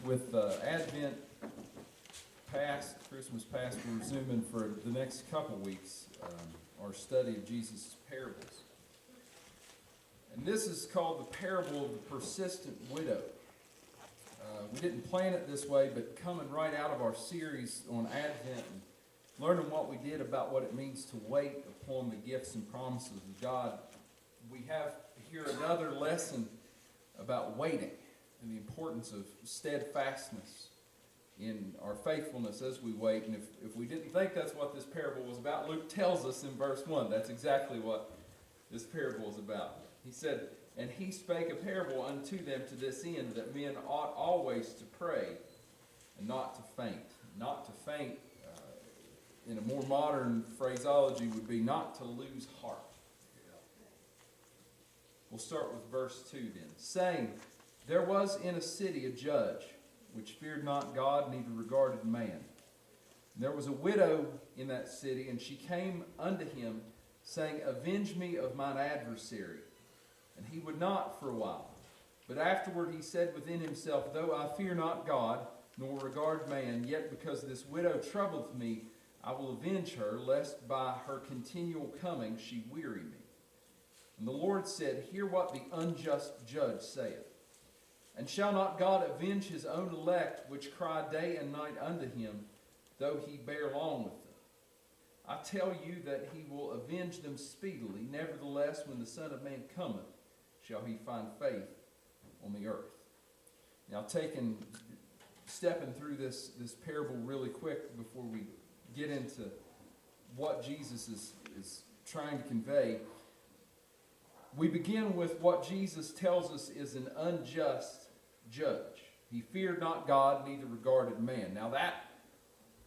With Advent past, Christmas past, we're resuming for the next couple weeks our study of Jesus' parables. And this is called the parable of the persistent widow. We didn't plan it this way, but coming right out of our series on Advent and learning what we did about what it means to wait upon the gifts and promises of God, we have here another lesson about waiting and the importance of steadfastness in our faithfulness as we wait. And if we didn't think that's what this parable was about, Luke tells us in verse 1 that's exactly what this parable is about. He said, "And he spake a parable unto them to this end, that men ought always to pray and not to faint." Not to faint, in a more modern phraseology, would be not to lose heart. We'll start with verse 2 then. "Saying, there was in a city a judge, which feared not God, neither regarded man. And there was a widow in that city, and she came unto him, saying, Avenge me of mine adversary. And he would not for a while. But afterward he said within himself, Though I fear not God, nor regard man, yet because this widow troubleth me, I will avenge her, lest by her continual coming she weary me. And the Lord said, Hear what the unjust judge saith. And shall not God avenge his own elect, which cry day and night unto him, though he bear long with them? I tell you that he will avenge them speedily. Nevertheless, when the Son of Man cometh, shall he find faith on the earth." Now, stepping through this parable really quick before we get into what Jesus is trying to convey, we begin with what Jesus tells us is an unjust judge. He feared not God, neither regarded man. Now that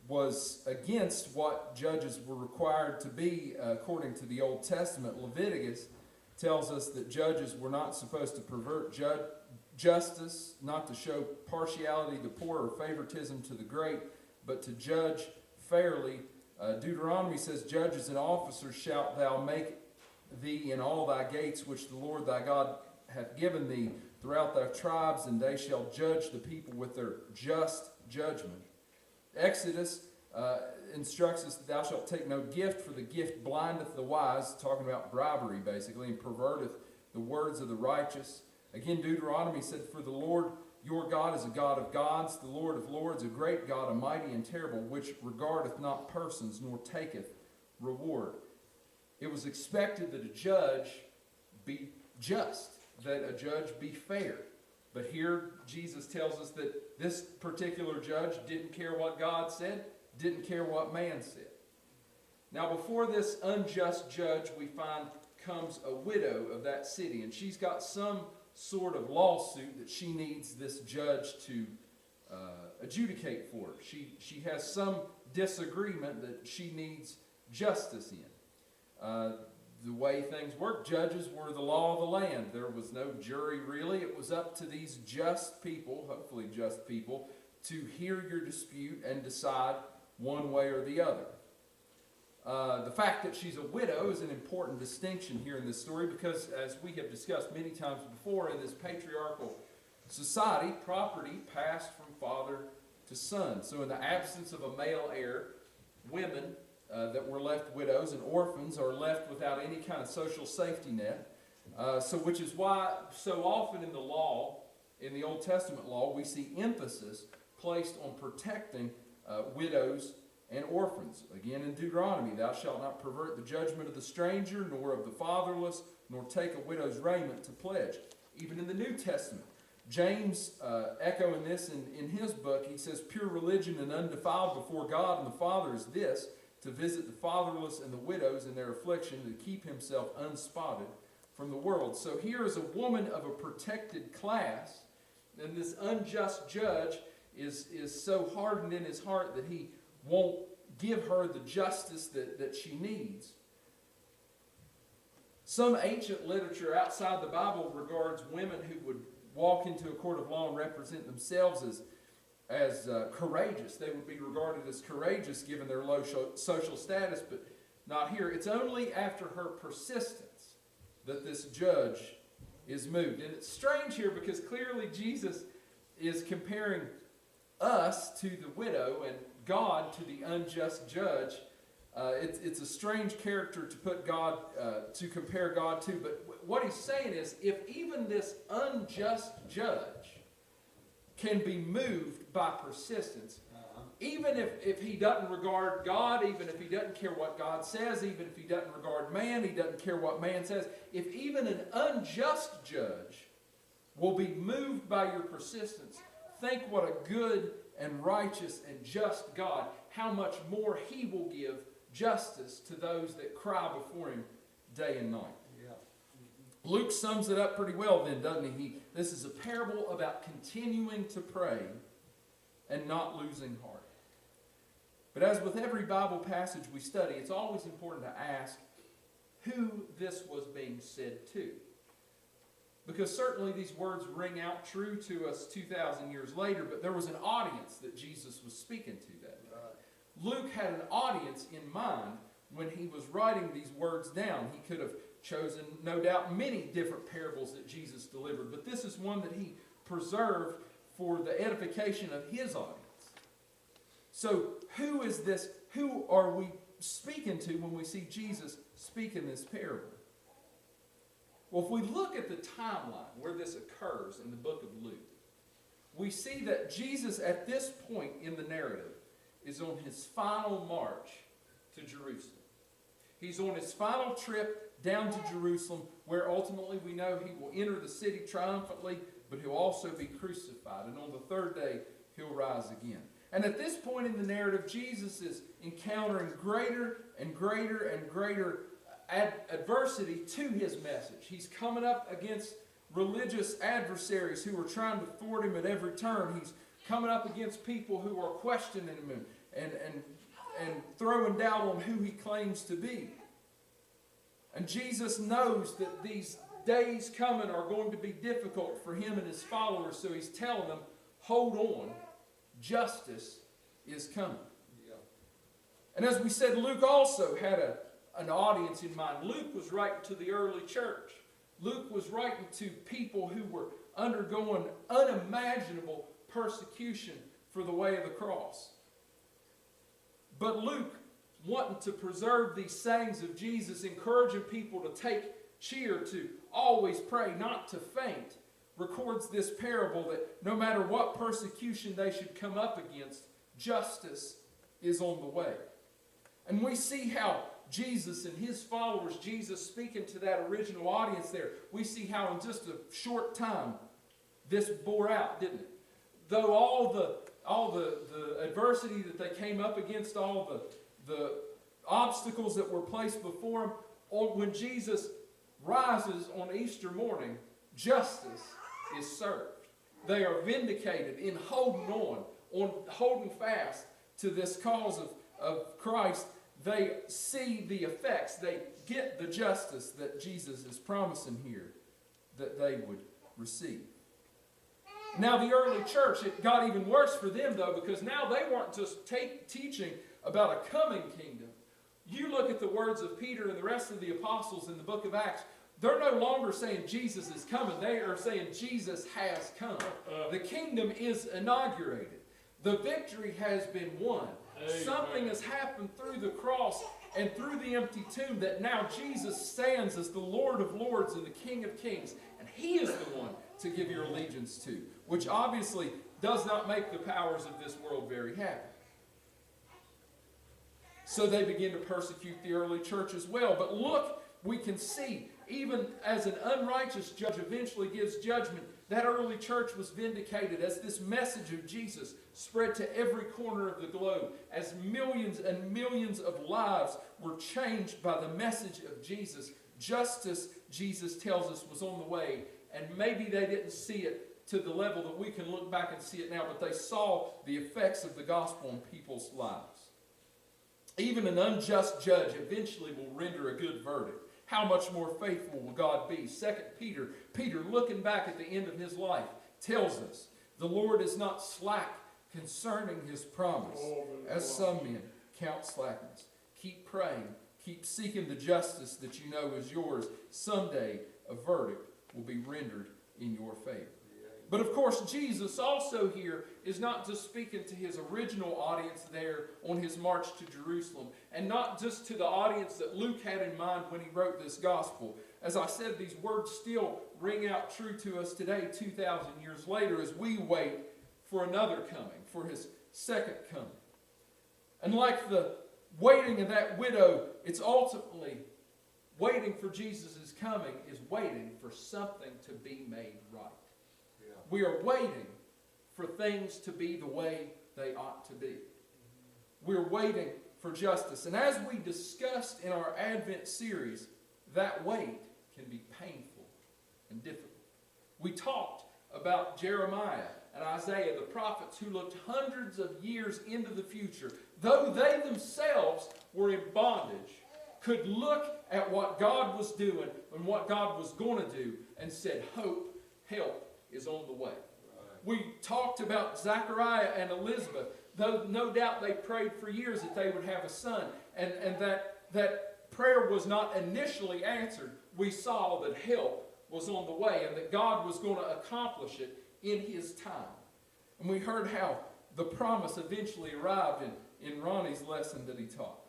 was against what judges were required to be according to the Old Testament. Leviticus tells us that judges were not supposed to pervert justice, not to show partiality to the poor or favoritism to the great, but to judge fairly. Deuteronomy says, Judges and officers shalt thou make thee in all thy gates, which the Lord thy God hath given thee throughout thy tribes, and they shall judge the people with their just judgment. Exodus instructs us that thou shalt take no gift, for the gift blindeth the wise, talking about bribery basically, and perverteth the words of the righteous. Again, Deuteronomy said, For the Lord your God is a God of gods, the Lord of lords, a great God, a mighty and terrible, which regardeth not persons, nor taketh reward. It was expected that a judge be just, that a judge be fair. But here Jesus tells us that this particular judge didn't care what God said, didn't care what man said. Now before this unjust judge, we find comes a widow of that city, and she's got some sort of lawsuit that she needs this judge to adjudicate for her. She has some disagreement that she needs justice in. The way things work, judges were the law of the land. There was no jury really. It was up to these just people, hopefully just people, to hear your dispute and decide one way or the other. The fact that she's a widow is an important distinction here in this story because, as we have discussed many times before, in this patriarchal society, property passed from father to son. So in the absence of a male heir, women that were left widows and orphans are left without any kind of social safety net. Which is why so often in the law, in the Old Testament law, we see emphasis placed on protecting widows and orphans. Again in Deuteronomy, thou shalt not pervert the judgment of the stranger, nor of the fatherless, nor take a widow's raiment to pledge. Even in the New Testament, James, echoing this in his book, he says, Pure religion and undefiled before God and the Father is this, to visit the fatherless and the widows in their affliction, to keep himself unspotted from the world. So here is a woman of a protected class, and this unjust judge is so hardened in his heart that he won't give her the justice that she needs. Some ancient literature outside the Bible regards women who would walk into a court of law and represent themselves as courageous. They would be regarded as courageous given their low social status, but not here. It's only after her persistence that this judge is moved. And it's strange here because clearly Jesus is comparing us to the widow and God to the unjust judge. It's a strange character to put God, to compare God to, but what he's saying is, if even this unjust judge can be moved by persistence, even if he doesn't regard God, even if he doesn't care what God says, even if he doesn't regard man, he doesn't care what man says, if even an unjust judge will be moved by your persistence, think what a good and righteous and just God, how much more he will give justice to those that cry before him day and night. Yeah. Luke sums it up pretty well then, doesn't he? This is a parable about continuing to pray and not losing heart. But as with every Bible passage we study, it's always important to ask who this was being said to. Because certainly these words ring out true to us 2,000 years later, but there was an audience that Jesus was speaking to that day. Luke had an audience in mind when he was writing these words down. He could have chosen, no doubt, many different parables that Jesus delivered, but this is one that he preserved for the edification of his audience. So who is this? Who are we speaking to when we see Jesus speaking this parable? Well, if we look at the timeline where this occurs in the book of Luke, we see that Jesus at this point in the narrative is on his final march to Jerusalem. He's on his final trip down to Jerusalem, where ultimately we know he will enter the city triumphantly, but he'll also be crucified. And on the third day, he'll rise again. And at this point in the narrative, Jesus is encountering greater and greater and greater adversity to his message. He's coming up against religious adversaries who are trying to thwart him at every turn. He's coming up against people who are questioning him and throwing doubt on who he claims to be. And Jesus knows that these days coming are going to be difficult for him and his followers, so he's telling them, hold on, justice is coming. Yeah. And as we said, Luke also had an audience in mind. Luke was writing to the early church. Luke was writing to people who were undergoing unimaginable persecution for the way of the cross. But Luke, wanting to preserve these sayings of Jesus, encouraging people to take cheer, to always pray, not to faint, records this parable that no matter what persecution they should come up against, justice is on the way. And we see how Jesus and his followers, Jesus speaking to that original audience there, we see how in just a short time this bore out, didn't it? Though all the adversity that they came up against, all the obstacles that were placed before him, when Jesus rises on Easter morning, justice is served. They are vindicated in holding on holding fast to this cause of Christ. They see the effects. They get the justice that Jesus is promising here that they would receive. Now the early church, it got even worse for them though, because now they weren't just teaching about a coming kingdom. You look at the words of Peter and the rest of the apostles in the book of Acts, they're no longer saying Jesus is coming. They are saying Jesus has come. The kingdom is inaugurated. The victory has been won. Amen. Something has happened through the cross and through the empty tomb that now Jesus stands as the Lord of Lords and the King of Kings. And he is the one to give your allegiance to, which obviously does not make the powers of this world very happy. So they begin to persecute the early church as well. But look, we can see, even as an unrighteous judge eventually gives judgment, that early church was vindicated as this message of Jesus spread to every corner of the globe, as millions and millions of lives were changed by the message of Jesus. Justice, Jesus tells us, was on the way, and maybe they didn't see it to the level that we can look back and see it now, but they saw the effects of the gospel in people's lives. Even an unjust judge eventually will render a good verdict. How much more faithful will God be? 2 Peter, looking back at the end of his life, tells us, the Lord is not slack concerning his promise, as some men count slackness. Keep praying. Keep seeking the justice that you know is yours. Someday a verdict will be rendered in your favor. But of course, Jesus also here is not just speaking to his original audience there on his march to Jerusalem, and not just to the audience that Luke had in mind when he wrote this gospel. As I said, these words still ring out true to us today, 2,000 years later, as we wait for another coming, for his second coming. And like the waiting of that widow, it's ultimately waiting for Jesus' coming is waiting for something to be made right. Yeah. We are waiting for things to be the way they ought to be. We're waiting for justice. And as we discussed in our Advent series, that wait can be painful and difficult. We talked about Jeremiah and Isaiah, the prophets who looked hundreds of years into the future, though they themselves were in bondage, could look at what God was doing and what God was going to do and said, hope, help is on the way. Right. We talked about Zachariah and Elizabeth, though no doubt they prayed for years that they would have a son, and that prayer was not initially answered. We saw that help was on the way and that God was going to accomplish it in his time. And we heard how the promise eventually arrived in Ronnie's lesson that he taught.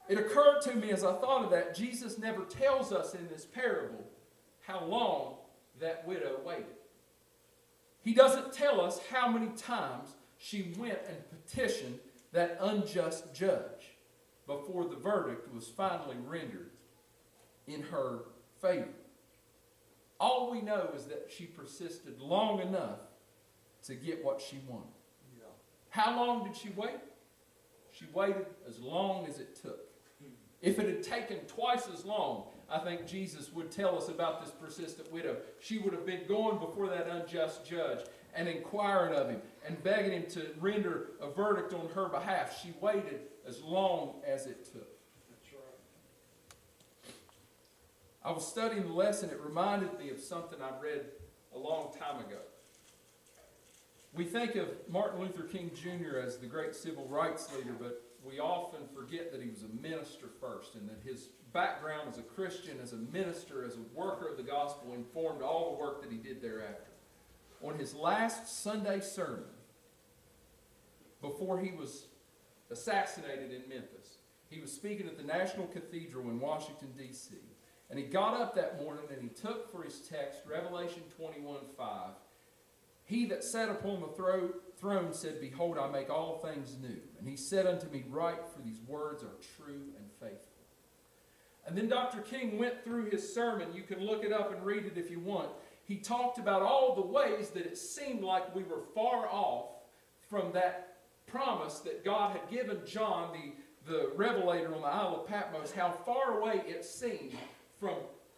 It occurred to me as I thought of that, Jesus never tells us in this parable how long that widow waited. He doesn't tell us how many times she went and petitioned that unjust judge before the verdict was finally rendered in her favor. All we know is that she persisted long enough to get what she wanted. Yeah. How long did she wait? She waited as long as it took. If it had taken twice as long, I think Jesus would tell us about this persistent widow. She would have been going before that unjust judge and inquiring of him and begging him to render a verdict on her behalf. She waited as long as it took. That's right. I was studying the lesson. It reminded me of something I read a long time ago. We think of Martin Luther King Jr. as the great civil rights leader, but we often forget that he was a minister first, and that his background as a Christian, as a minister, as a worker of the gospel informed all the work that he did thereafter. On his last Sunday sermon, before he was assassinated in Memphis, he was speaking at the National Cathedral in Washington, D.C., and he got up that morning and he took for his text Revelation 21:5. He that sat upon the throne said, Behold, I make all things new. And he said unto me, Write, for these words are true and faithful. And then Dr. King went through his sermon. You can look it up and read it if you want. He talked about all the ways that it seemed like we were far off from that promise that God had given John, the revelator on the Isle of Patmos, how far away it seemed from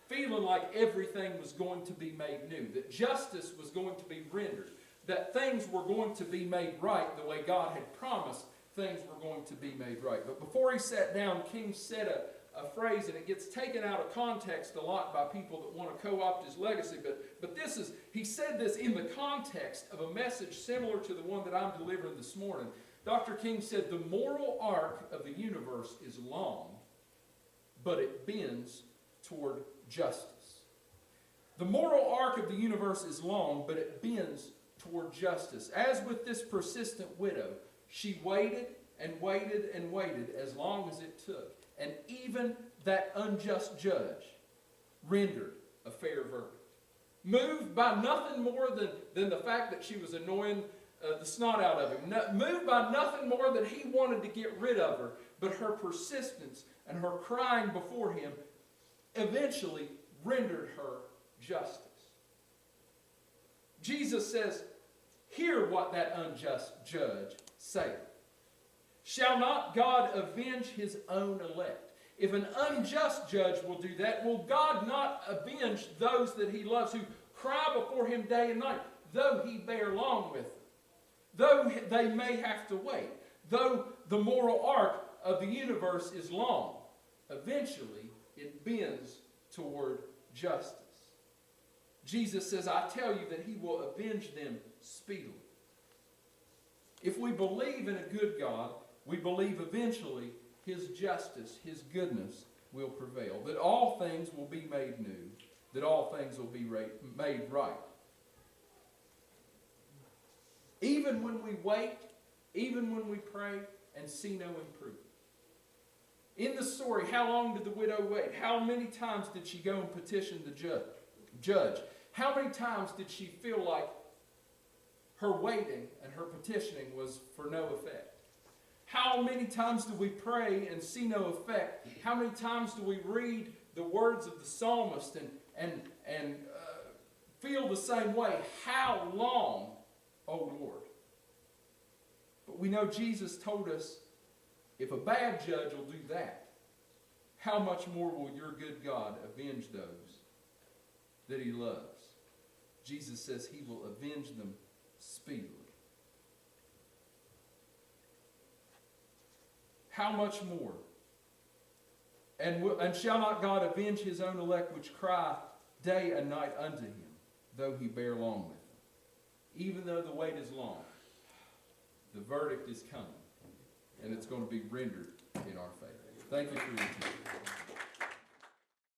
feeling like everything was going to be made new, that justice was going to be rendered, that things were going to be made right the way God had promised things were going to be made right. But before he sat down, King said a phrase, and it gets taken out of context a lot by people that want to co-opt his legacy, but he said this in the context of a message similar to the one that I'm delivering this morning. Dr. King said, the moral arc of the universe is long, but it bends toward justice. The moral arc of the universe is long, but it bends toward justice. As with this persistent widow, she waited and waited and waited as long as it took. And even that unjust judge rendered a fair verdict. Moved by nothing more than the fact that she was annoying the snot out of him. Moved by nothing more than he wanted to get rid of her. But her persistence and her crying before him eventually rendered her justice. Jesus says, hear what that unjust judge saith. Shall not God avenge his own elect? If an unjust judge will do that, will God not avenge those that he loves who cry before him day and night, though he bear long with them, though they may have to wait, though the moral arc of the universe is long, eventually it bends toward justice. Jesus says, I tell you that he will avenge them speedily. If we believe in a good God, we believe eventually his justice, his goodness will prevail, that all things will be made new, that all things will be made right. Even when we wait, even when we pray and see no improvement. In the story, how long did the widow wait? How many times did she go and petition the judge? How many times did she feel like her waiting and her petitioning was for no effect? How many times do we pray and see no effect? How many times do we read the words of the psalmist and feel the same way? How long, O Lord? But we know Jesus told us, if a bad judge will do that, how much more will your good God avenge those that he loves? Jesus says he will avenge them speedily. How much more? And shall not God avenge his own elect which cry day and night unto him, though he bear long with them? Even though the wait is long, the verdict is coming, and it's going to be rendered in our favor. Thank you for your attention.